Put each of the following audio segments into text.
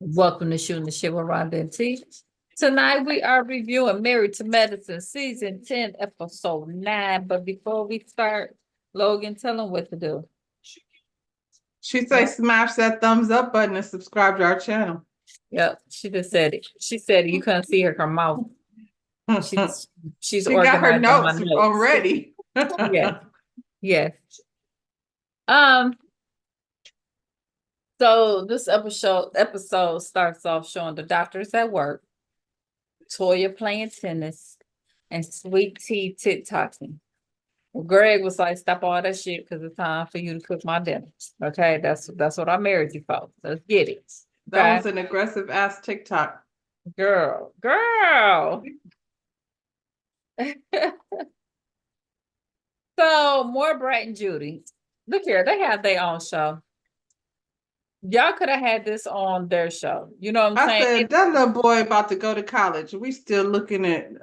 Welcome to Shooting the Shit with Rhonda and T. Tonight we are reviewing Married to Medicine Season 10, Episode 9. But before we start, Logan, tell them what to do. She say smash that thumbs up button and subscribe to our channel. Yep, she just said it. She said it. You couldn't see her mouth. She's She got her notes already. Yes. Yes. So this episode starts off showing the doctors at work, Toya playing tennis, and Sweet Tea TikToking. Greg was like, "Stop all that shit because it's time for you to cook my dinner." Okay, that's what I married you for. Let's get it. Okay? That was an aggressive ass TikTok. Girl. So more Brett and Judy. Look here, they have their own show. Y'all could have had this on their show. You know what I'm saying? I said that little boy about to go to college. We still looking at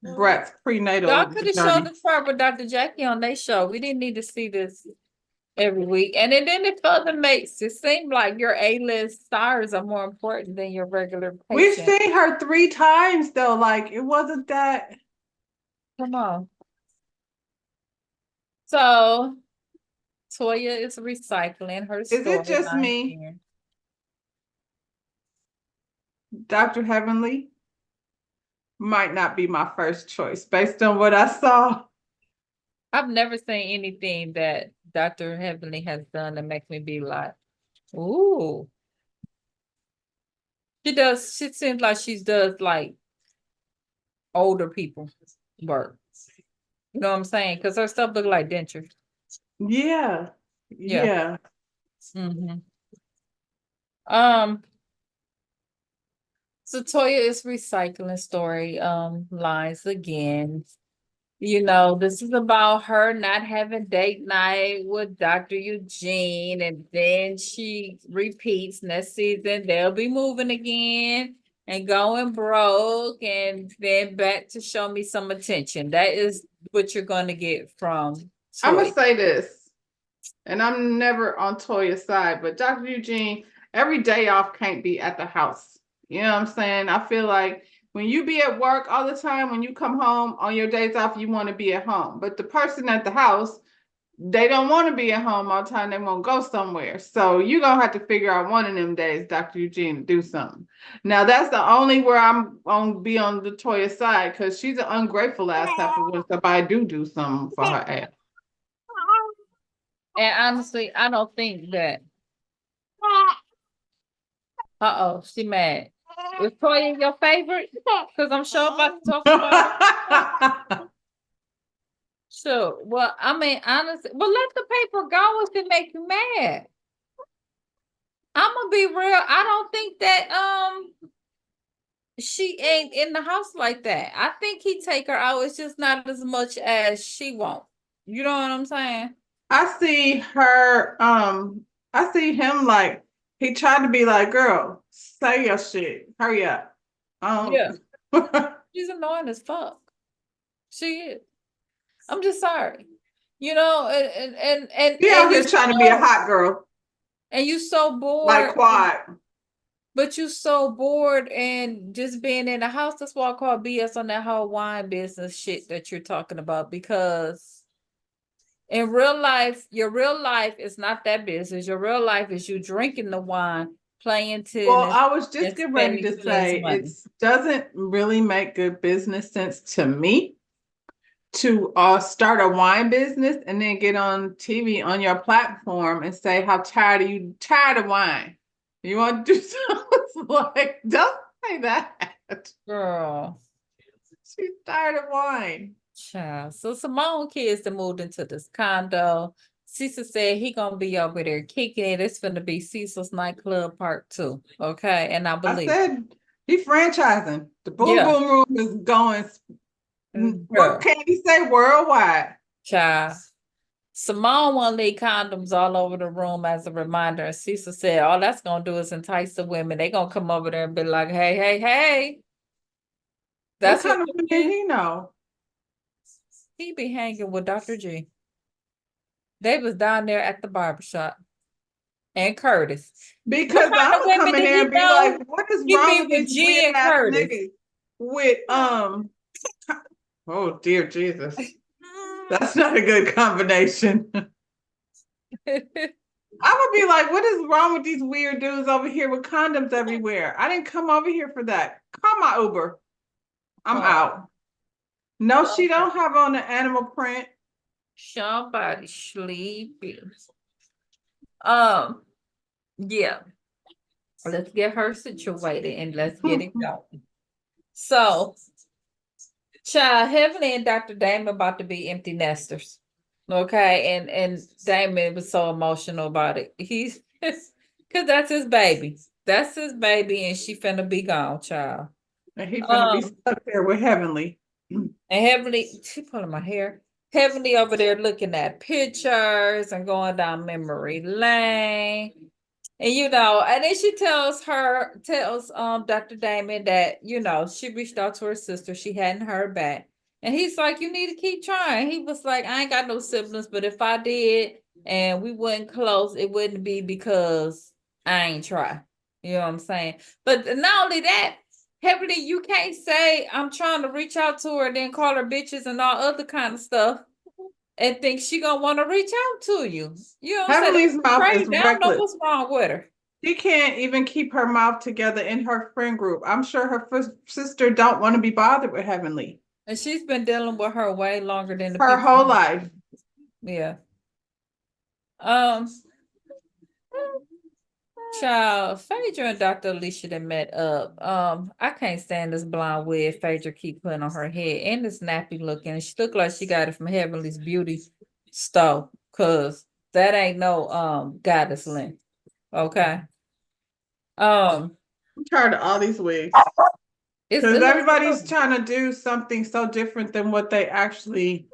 Brett's prenatal. Y'all could have showed the part with Dr. Jackie on their show. We didn't need to see this every week. And then it further makes it seem like your A-list stars are more important than your regular patient. We've seen her 3 times though. Like it wasn't that. Come on. So Toya is recycling her story. Is it just me? Dr. Heavenly might not be my first choice based on what I saw. I've never seen anything that Dr. Heavenly has done that makes me be like, ooh. She seems like she does like older people work. You know what I'm saying? Because her stuff look like dentures. Yeah. Mm-hmm. So Toya is recycling story lines again. You know, this is about her not having date night with Dr. Eugene, and then she repeats next season they'll be moving again and going broke, and then back to show me some attention. That is what you're going to get from Toya. I'm gonna say this, and I'm never on Toya's side, but Dr. Eugene, every day off can't be at the house. You know what I'm saying? I feel like when you be at work all the time, when you come home on your days off, you want to be at home. But the person at the house, they don't want to be at home all the time. They want to go somewhere. So you're going to have to figure out one of them days, Dr. Eugene, to do something. Now, that's the only where I'm going to be on the Toya side, because she's an ungrateful ass type of when somebody do something for her ass. And honestly, I don't think that. She mad. Is Toya your favorite? Because I'm sure about to talk about. So, well, I mean, honestly, well, let the paper go if it make you mad. I'm gonna be real. I don't think that she ain't in the house like that. I think he take her out. It's just not as much as she won't. You know what I'm saying? I see her. I see him like he tried to be like, "Girl, say your shit. Hurry up." Yeah. She's annoying as fuck. She is. I'm just sorry. You know, and She out here trying to be a hot girl. And you so bored. Like Quad. But you so bored and just being in the house. That's why I call BS on that whole wine business shit that you're talking about. Because in real life, your real life is not that business. Your real life is you drinking the wine, playing tennis. Well, I was just getting ready to say it doesn't really make good business sense to me to start a wine business and then get on TV on your platform and say how tired of wine. You want to do something like, don't say that. Girl. She's tired of wine. Child. So Simone kids that moved into this condo. Cecil said he gonna be over there kicking it. It's gonna be Cecil's nightclub part 2. Okay. And I said he franchising. The boom boom room is going. What can he say? Worldwide. Child. Simone won't leave condoms all over the room as a reminder. And Cecil said, all that's going to do is entice the women. They're going to come over there and be like, hey. That's what kind of women he know? He be hanging with Dr. G. They was down there at the barbershop. and Curtis. Because What kind I'm of gonna come women in did there he and be know? like, what is He wrong be with with these G weird and ass Curtis. niggas with oh dear Jesus. That's not a good combination. I would be like, what is wrong with these weird dudes over here with condoms everywhere? I didn't come over here for that. Call my Uber. I'm out. No, she don't have on the animal print. Somebody sleepy. Yeah. Let's get her situated and let's get it going. So, child, Heavenly and Dr. Damon about to be empty nesters. Okay, and Damon was so emotional about it. He's because that's his baby. That's his baby, and she finna be gone, child. And he's gonna be stuck there with Heavenly. And Heavenly, she pulling my hair. Heavenly over there looking at pictures and going down memory lane. And and then she tells Dr. Damon that, she reached out to her sister. She hadn't heard back. And he's like, you need to keep trying. He was like, I ain't got no siblings, but if I did and we weren't close, it wouldn't be because I ain't try. You know what I'm saying? But not only that, Heavenly, you can't say I'm trying to reach out to her and then call her bitches and all other kind of stuff and think she gonna want to reach out to you. You know what I'm saying? Heavenly's mouth is Crazy. I don't know reckless. what's wrong with her. She can't even keep her mouth together in her friend group. I'm sure her sister don't want to be bothered with Heavenly. And she's been dealing with her way longer than the her people. whole life. Yeah. Child, Phaedra and Dr. Alicia that met up. I can't stand this blonde wig Phaedra keep putting on her head and this nappy looking. She look like she got it from Heavenly's Beauty store, cause that ain't no goddess length. Okay. I'm tired of all these wigs. Because everybody's trying to do something so different than what they actually.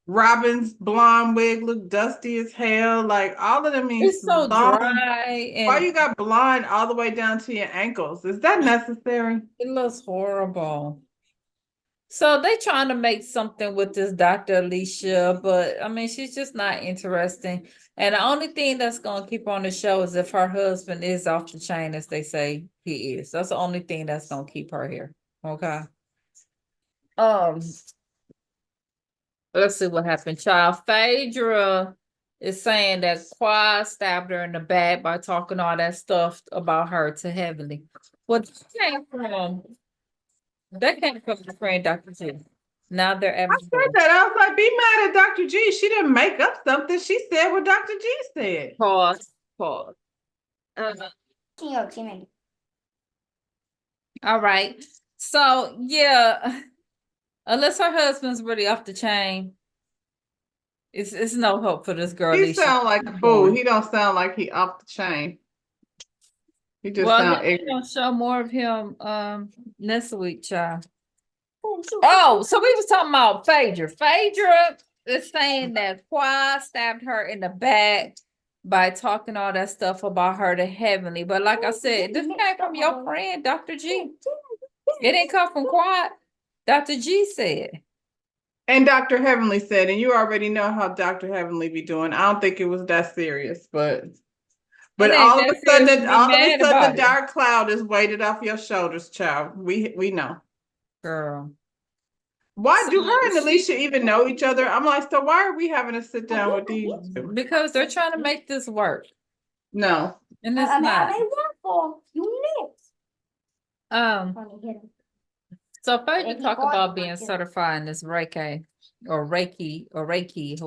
Robin's blonde wig look dusty as hell. Like all of them means it's so long. dry. And why you got blonde all the way down to your ankles? Is that necessary? It looks horrible. So they trying to make something with this Dr. Alicia, but I mean, she's just not interesting. And the only thing that's gonna keep her on the show is if her husband is off the chain, as they say he is. That's the only thing that's gonna keep her here. Okay. Let's see what happened. Child Phaedra is saying that Quad stabbed her in the back by talking all that stuff about her to Heavenly. What came from? That came from the friend Dr. G. Now they're I said that. I was like, be mad at Dr. G. She didn't make up something. She said what Dr. G said. Pause. All right. So yeah, unless her husband's really off the chain, it's no hope for this girl. He sound like a fool. He don't sound like he off the chain. He just sound ignorant. Gonna show more of him next week, child. Oh, so we was talking about Phaedra. Phaedra is saying that Quad stabbed her in the back by talking all that stuff about her to Heavenly. But like I said, this came from your friend, Dr. G. It didn't come from Quad. Dr. G said. And Dr. Heavenly said, and you already know how Dr. Heavenly be doing. I don't think it was that serious, but all of a sudden, the dark cloud is weighted off your shoulders, child. We know. Girl. Why do her and Alicia even know each other? I'm like, so why are we having to sit down with these two? Because they're trying to make this work. No. And it's not. So Phaedra talk about being certified in this Reiki or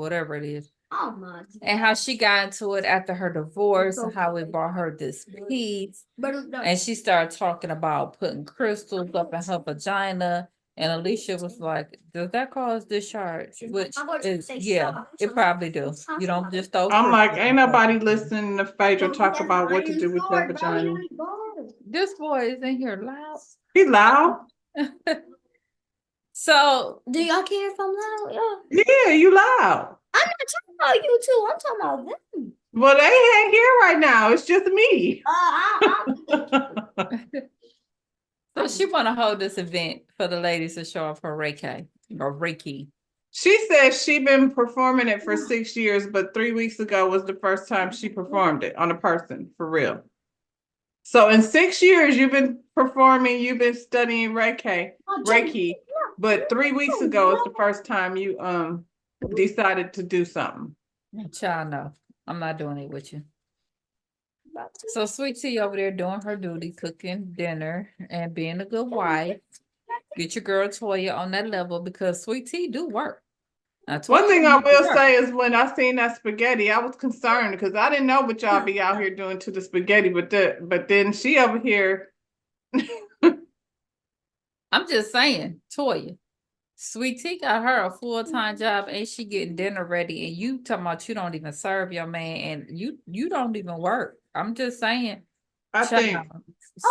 whatever it is. Oh my. And how she got into it after her divorce and how it brought her this peace. And she started talking about putting crystals up in her vagina. And Alicia was like, does that cause discharge? Which is, yeah, it probably do. You don't just throw. I'm like, ain't nobody listening to Phaedra talk about what to do with your vagina. This boy is in here loud. He loud? So, do y'all care if I'm loud? Yeah, you loud. I'm not talking about you two. I'm talking about them. Well, they ain't here right now. It's just me. So she want to hold this event for the ladies to show off her Reiki. She says she been performing it for 6 years, but 3 weeks ago was the first time she performed it on a person for real. So in 6 years, you've been performing, you've been studying Reiki, but 3 weeks ago is the first time you decided to do something. Child, no, I'm not doing it with you. So Sweet Tea over there doing her duty, cooking dinner and being a good wife. Get your girl Toya on that level because Sweet Tea do work. Now, One Toya thing I do will work. say is when I seen that spaghetti, I was concerned because I didn't know what y'all be out here doing to the spaghetti, but then she over here. I'm just saying, Toya. Sweet Tea got her a full-time job and she getting dinner ready and you talking about you don't even serve your man and you don't even work. I'm just saying. I think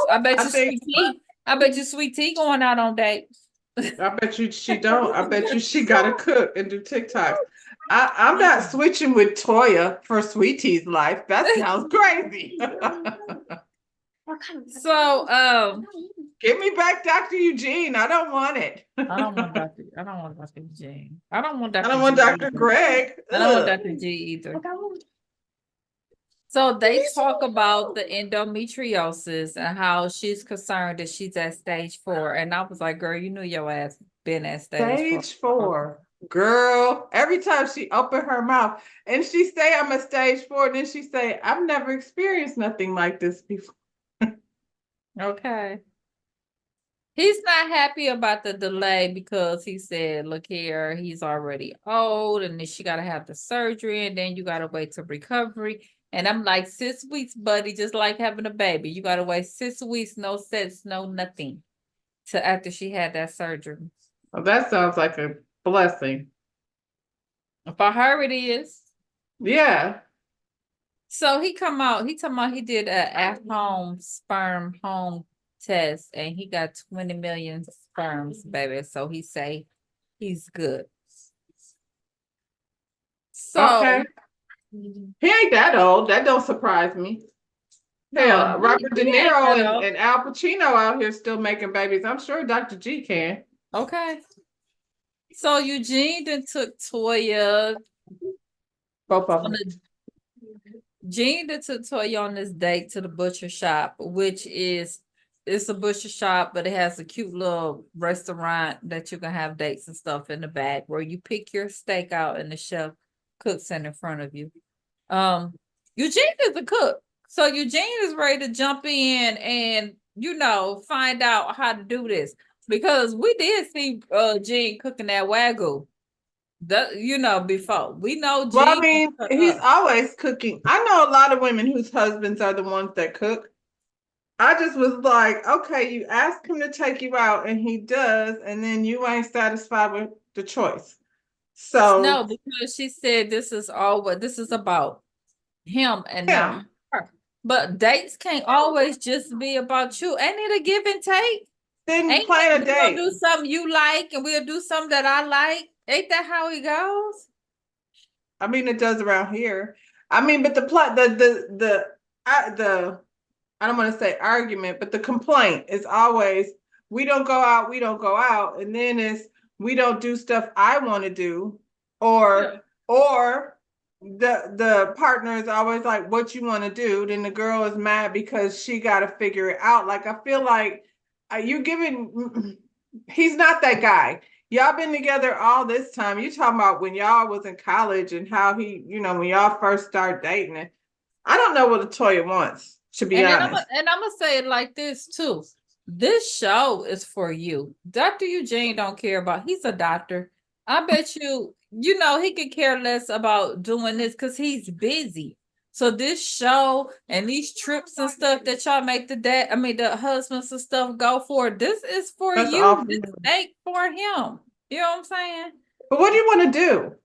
I bet I you think- Sweet Tea. I bet you Sweet Tea going out on dates. I bet you she don't. I bet you she gotta cook and do TikToks. I'm not switching with Toya for Sweet Tea's life. That sounds crazy. So Give me back Dr. Eugene. I don't want it. I don't want Dr. Jane. I don't want I Dr. don't want G Dr. either. Greg. I don't want Ugh. Dr. G either. So they talk about the endometriosis and how she's concerned that she's at stage 4. And I was like, girl, you knew your ass been at Stage 4. Girl, every time she opened her mouth and she say I'm a stage 4, then she say, I've never experienced nothing like this before. Okay. He's not happy about the delay because he said, look here, he's already old and then she got to have the surgery and then you got to wait to recovery. And I'm like, 6 weeks, buddy, just like having a baby. You got to wait 6 weeks, no sex, no nothing, till after she had that surgery. Well, that sounds like a blessing. For her, it is. Yeah. So he talking about he did a at-home sperm home test and he got 20 million sperms, baby. So he say he's good. So Okay. He ain't that old. That don't surprise me. Hell, no, Robert De he ain't Niro that old. and Al Pacino out here still making babies. I'm sure Dr. G can. Okay. So Eugene then took Toya Both of on them. Gene that took Toya on this date to the butcher shop, which is it's a butcher shop, but it has a cute little restaurant that you can have dates and stuff in the back where you pick your steak out and the chef cooks it in front of you. Eugene is a cook. So Eugene is ready to jump in and find out how to do this. Because we did see Gene cooking that wagyu. Before. We know Well, I Gene mean, he's always cooking. I know a lot of women whose husbands are the ones that cook. I just was like, okay, you ask him to take you out and he does, and then you ain't satisfied with the choice. So no, because she said this is all what this is about him and not her. But dates can't always just be about you. Ain't it a give and take? then plan a We gonna date. do something you like and we'll do something that I like. Ain't that how it goes? I mean, it does around here. I mean, but I don't want to say argument, but the complaint is always we don't go out, and then it's we don't do stuff I want to do, or the partner is always like, what you want to do, then the girl is mad because she got to figure it out. Like, I feel like you giving he's not that guy. Y'all been together all this time. You talking about when y'all was in college and how he, when y'all first started dating. I don't know what Latoya wants, to be honest. I'm gonna say it like this too. This show is for you. Dr. Eugene don't care about, he's a doctor. I bet he could care less about doing this because he's busy. So this show and these trips and stuff that y'all make the husbands and stuff go for, this is for That's you. awful. This ain't for him. You know what I'm saying? But what do you want to do?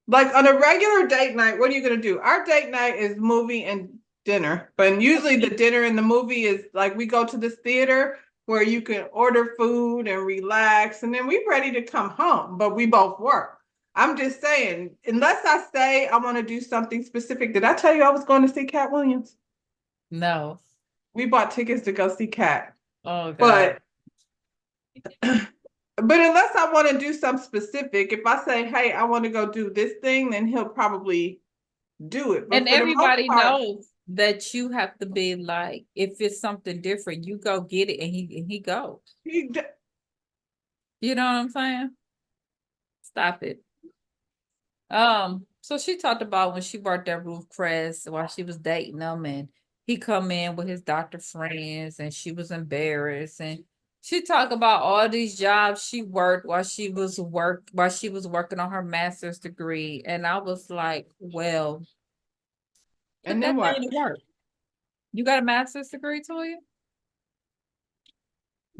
Like on a regular date night, what are you going to do? Our date night is movie and dinner. But usually the dinner and the movie is like we go to this theater where you can order food and relax. And then we're ready to come home, but we both work. I'm just saying, unless I say I want to do something specific. Did I tell you I was going to see Cat Williams? But unless I want to do something specific, if I say, hey, I want to go do this thing, then he'll probably do it. But And for the most everybody part, knows that you have to be like, if it's something different, you go get it, and he goes. he, You know what I'm saying? Stop it. So she talked about when she worked at Ruth Chris while she was dating him, and he come in with his doctor friends, and she was embarrassed. And she talked about all these jobs she worked while she was working on her master's degree. And I was like, well, put and then that thing what? to work. You got a master's degree, Toya?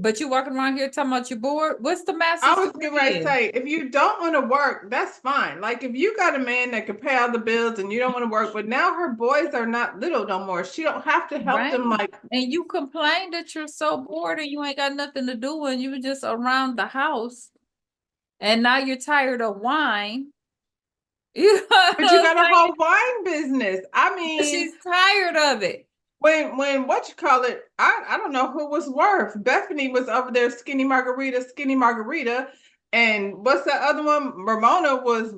But you walking around here talking about you're bored? What's the master's I was degree getting ready to in? say, if you don't want to work, that's fine. Like if you got a man that can pay all the bills and you don't want to work, but now her boys are not little no more. She don't have to help them Right. like. And you complain that you're so bored and you ain't got nothing to do and you were just around the house. And now you're tired of wine. You know what But you I'm got a saying? whole wine business. I mean, She's tired of it. when what you call it, I don't know who was worse. Bethany was over there skinny margarita, and what's the other one? Ramona was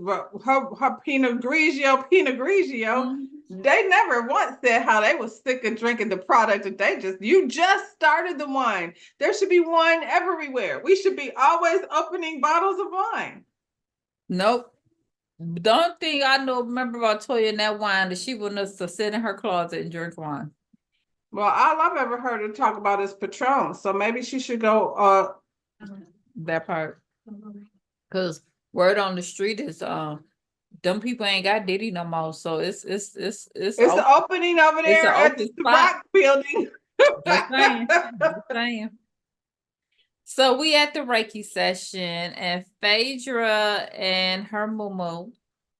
her Pinot Grigio. Mhm. They never once said how they was sick of drinking the product that you just started the wine. There should be wine everywhere. We should be always opening bottles of wine. Nope. The only thing I know, remember about Toya and that wine, that she wanted us to sit in her closet and drink wine. Well, all I've ever heard her talk about is Patron. So maybe she should go That part. Because word on the street is them people ain't got Diddy no more. So it's it's an opening over It's there an at open the spot. Rock Building. Just saying. Just saying. So we at the Reiki session, and Phaedra and her muumuu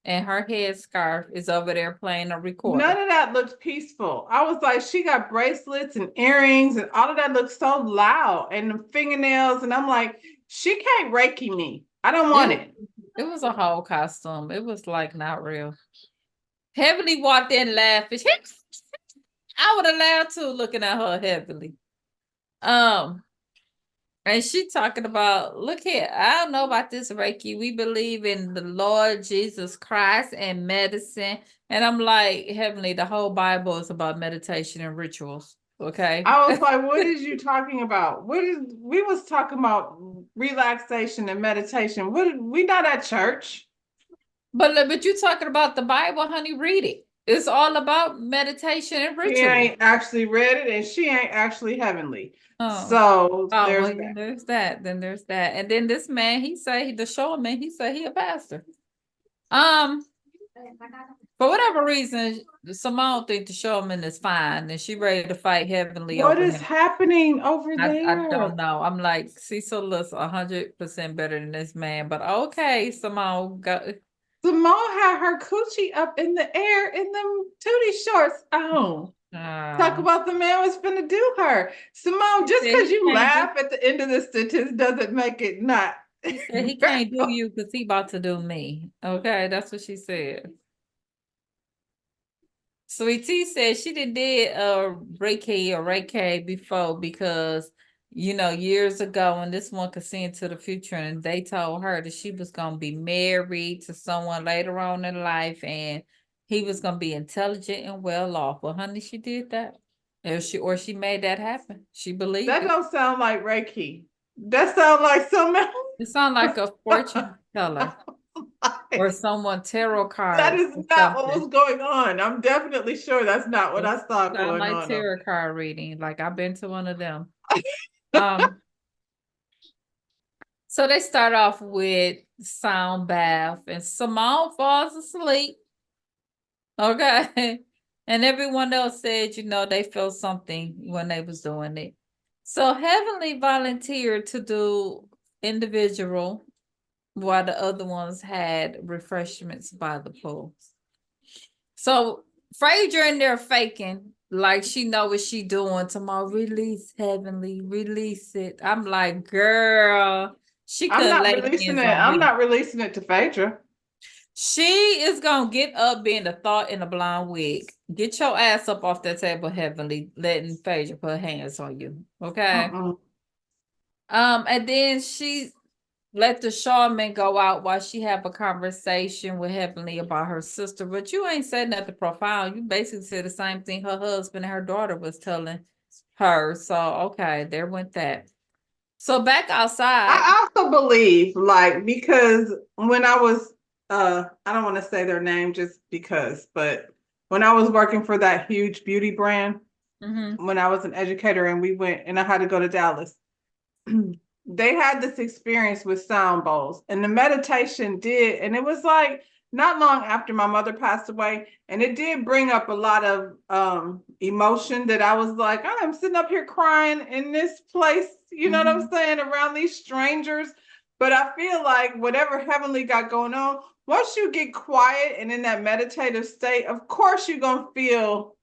and her headscarf is over there playing a recorder. None of that looked peaceful. I was like, she got bracelets and earrings, and all of that looks so loud, and the fingernails. And I'm like, she can't Reiki me. I don't want it. It was a whole costume. It was like not real. Heavenly walked in laughing. I would have laughed too, looking at her heavily. And she talking about, look here, I don't know about this Reiki. We believe in the Lord Jesus Christ and medicine. And I'm like, Heavenly, the whole Bible is about meditation and rituals. Okay. I was like, what is you talking about? We was talking about relaxation and meditation. We not at church. But you're talking about the Bible, honey, read it. It's all about meditation and She ritual. ain't actually read it, and she ain't actually heavenly. Oh. So there's well, that. there's that. Then there's that. And then this man, he say the showman, he say he a pastor. For whatever reason, Simone think the showman is fine, and she ready to fight heavenly What over is him. happening over I there? don't know. I'm like, Cecil looks 100% better than this man, but okay, Simone, go. Simone had her coochie up in the air in them tootie shorts. Oh, talk about the man was finna do her. Simone, just because you laugh at the end of the sentence doesn't make it not. He said he can't do you because he about to do me. Okay, that's what she said. Sweet Tea said she did Reiki before because years ago when this one could see into the future, and they told her that she was gonna be married to someone later on in life and he was gonna be intelligent and well off. Well, honey, she did that. Or she made that happen. She believed That it. don't sound like Reiki. That sounds like something else. It sounds like a fortune teller. Or someone tarot card. That is not what was going on. I'm definitely sure that's not what I saw going like on. Tarot card reading. Like I've been to one of them. So they start off with sound bath, and Simone falls asleep. Okay. And everyone else said, they felt something when they was doing it. So Heavenly volunteered to do individual while the other ones had refreshments by the pool. So Phaedra in there faking like she know what she doing. Tomorrow, release Heavenly, release it. I'm like, girl, she I'm could not lay releasing hands it. on I'm me. not releasing it to Phaedra. She is gonna get up being the thought in a blonde wig. Get your ass up off that table, Heavenly, letting Phaedra put hands on you. Okay. Mm-mm. And then she let the shaman go out while she have a conversation with Heavenly about her sister. But you ain't said nothing profound. You basically said the same thing her husband and her daughter was telling her. So okay, there went that. So back outside. I also believe, like, because when I was, I don't want to say their name just because, but when I was working for that huge beauty brand, when I was an educator and we went and I had to go to Dallas, they had this experience with sound bowls and the meditation did, and it was like not long after my mother passed away, and it did bring up a lot of emotion that I was like, I'm sitting up here crying in this place, you know what I'm saying, around these strangers. But I feel like whatever Heavenly got going on, once you get quiet and in that meditative state, of course you're gonna feel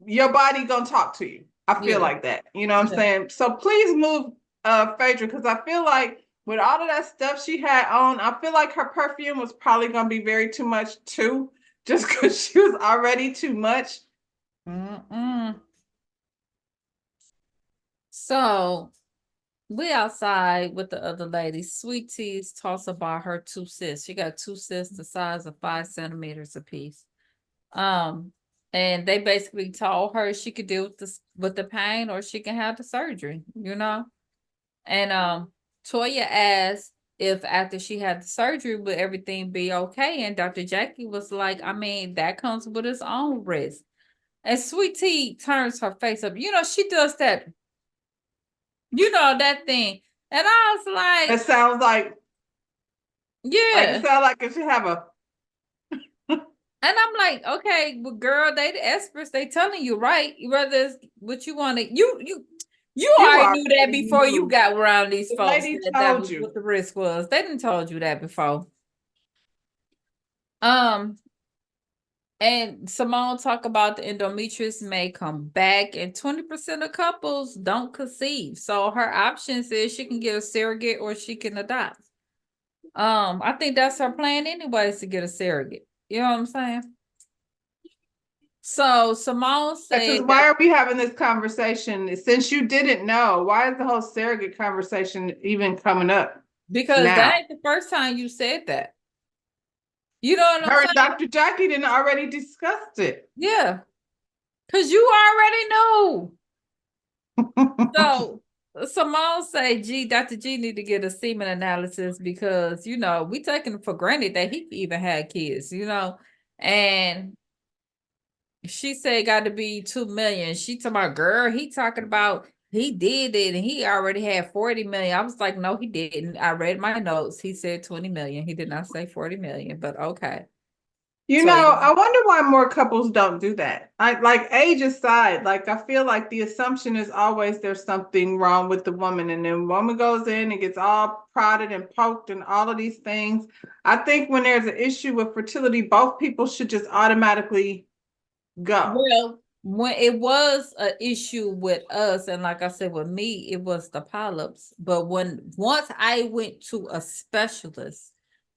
your body gonna talk to you. I feel like that. You know what I'm saying? So please move Phaedra, because I feel like with all of that stuff she had on, I feel like her perfume was probably gonna be very too much too, just because she was already too much. So we outside with the other ladies. Sweet Teas talks about her two cysts. She got two cysts the size of 5 centimeters apiece. And they basically told her she could deal with the pain or she can have the surgery, you know. And Toya asked if after she had the surgery would everything be okay, and Dr. Jackie was like, I mean, that comes with its own risk. And Sweet Tea turns her face up. You know, she does that, you know, that thing. And I was like, It sounds like, yeah. it sounds like it should have a. And I'm like, okay, well, girl, they the experts. They telling you, right? Whether it's what you want to, you already knew that before you got around these The folks. lady That told was you what the risk was. They didn't told you that before. And Simone talk about the endometrius may come back, and 20% of couples don't conceive. So her options is she can get a surrogate or she can adopt. I think that's her plan anyways, to get a surrogate. You know what I'm saying? So Simone said, why are we having this conversation? Since you didn't know, why is the whole surrogate conversation even coming up? Because now? that ain't the first time you said that. You know what I'm Her saying? and Dr. Jackie didn't already discussed it. Yeah. Because you already know. So Simone say, gee, Dr. G need to get a semen analysis because, you know, we taking for granted that he even had kids, you know. And she said got to be 2 million. She talking about, girl, he talking about he did it and he already had 40 million. I was like, no, he didn't. I read my notes. He said 20 million. He did not say 40 million, but okay. You So, know, I wonder why more couples don't do that. I like, age aside, like I feel like the assumption is always there's something wrong with the woman, and then woman goes in and gets all prodded and poked and all of these things. I think when there's an issue with fertility, both people should just automatically go. well, when it was an issue with us, and like I said, with me, it was the polyps. But once I went to a specialist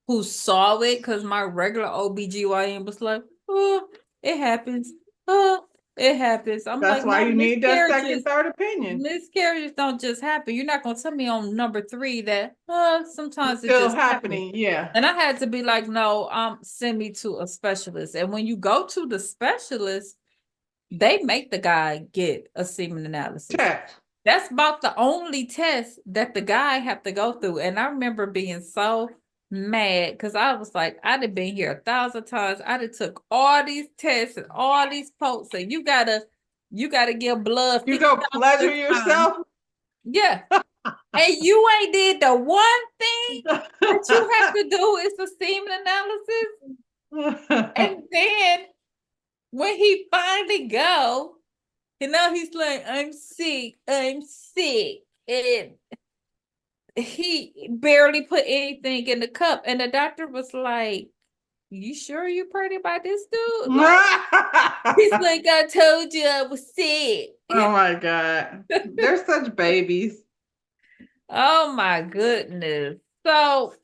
who saw it, because my regular OBGYN was like, oh, it happens. Oh, it happens. I'm That's like, why no, you need that second, miscarriages. third opinion. Miscarriages don't just happen. You're not gonna tell me on number 3 that sometimes it Still just happens. happening, yeah. And I had to be like, no, send me to a specialist. And when you go to the specialist, they make the guy get a semen analysis. Check. That's about the only test that the guy have to go through. And I remember being so mad because I was like, I'd have been here 1,000 times. I'd have took all these tests and all these pokes, and you gotta give blood. You go pleasure yourself. Yeah. And you ain't did the one thing that you have to do is the semen analysis. And then when he finally go, and now he's like, I'm sick. And he barely put anything in the cup. And the doctor was like, you sure you're pregnant by this dude? Like, he's like, I told you I was sick. Oh my God. They're such babies. Oh my goodness. So,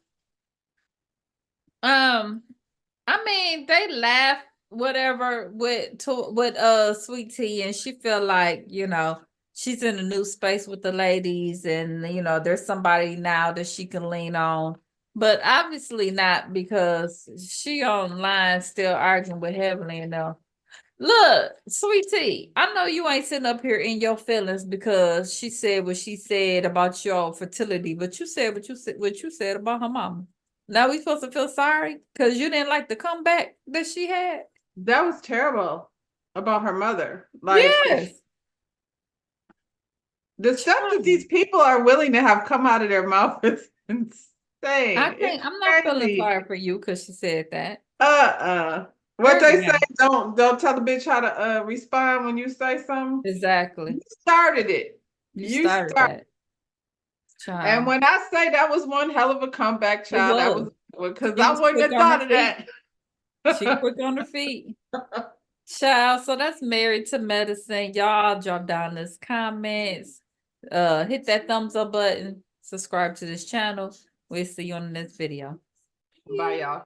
I mean, they laugh whatever with Sweet Tea, and she feel like, you know, she's in a new space with the ladies, and you know, there's somebody now that she can lean on. But obviously not, because she online still arguing with Heavenly and look, sweetie, I know you ain't sitting up here in your feelings because she said what she said about your fertility, but you said what you said about her mama. Now we supposed to feel sorry because you didn't like the comeback that she had? That was terrible about her mother. Like, Yes. the stuff that these people are willing to have come out of their mouth is insane. I'm not feeling sorry for you because she said that. What they say, Ferdinand. don't tell the bitch how to respond when you say something. Exactly. You started it. You started that. Child. And when I say that was one hell of a comeback, child, that was because I wouldn't have thought of that. She quick on her feet. Child, so that's Married to Medicine. Y'all drop down those comments. Hit that thumbs up button. Subscribe to this channel. We'll see you on the next video. Bye, y'all.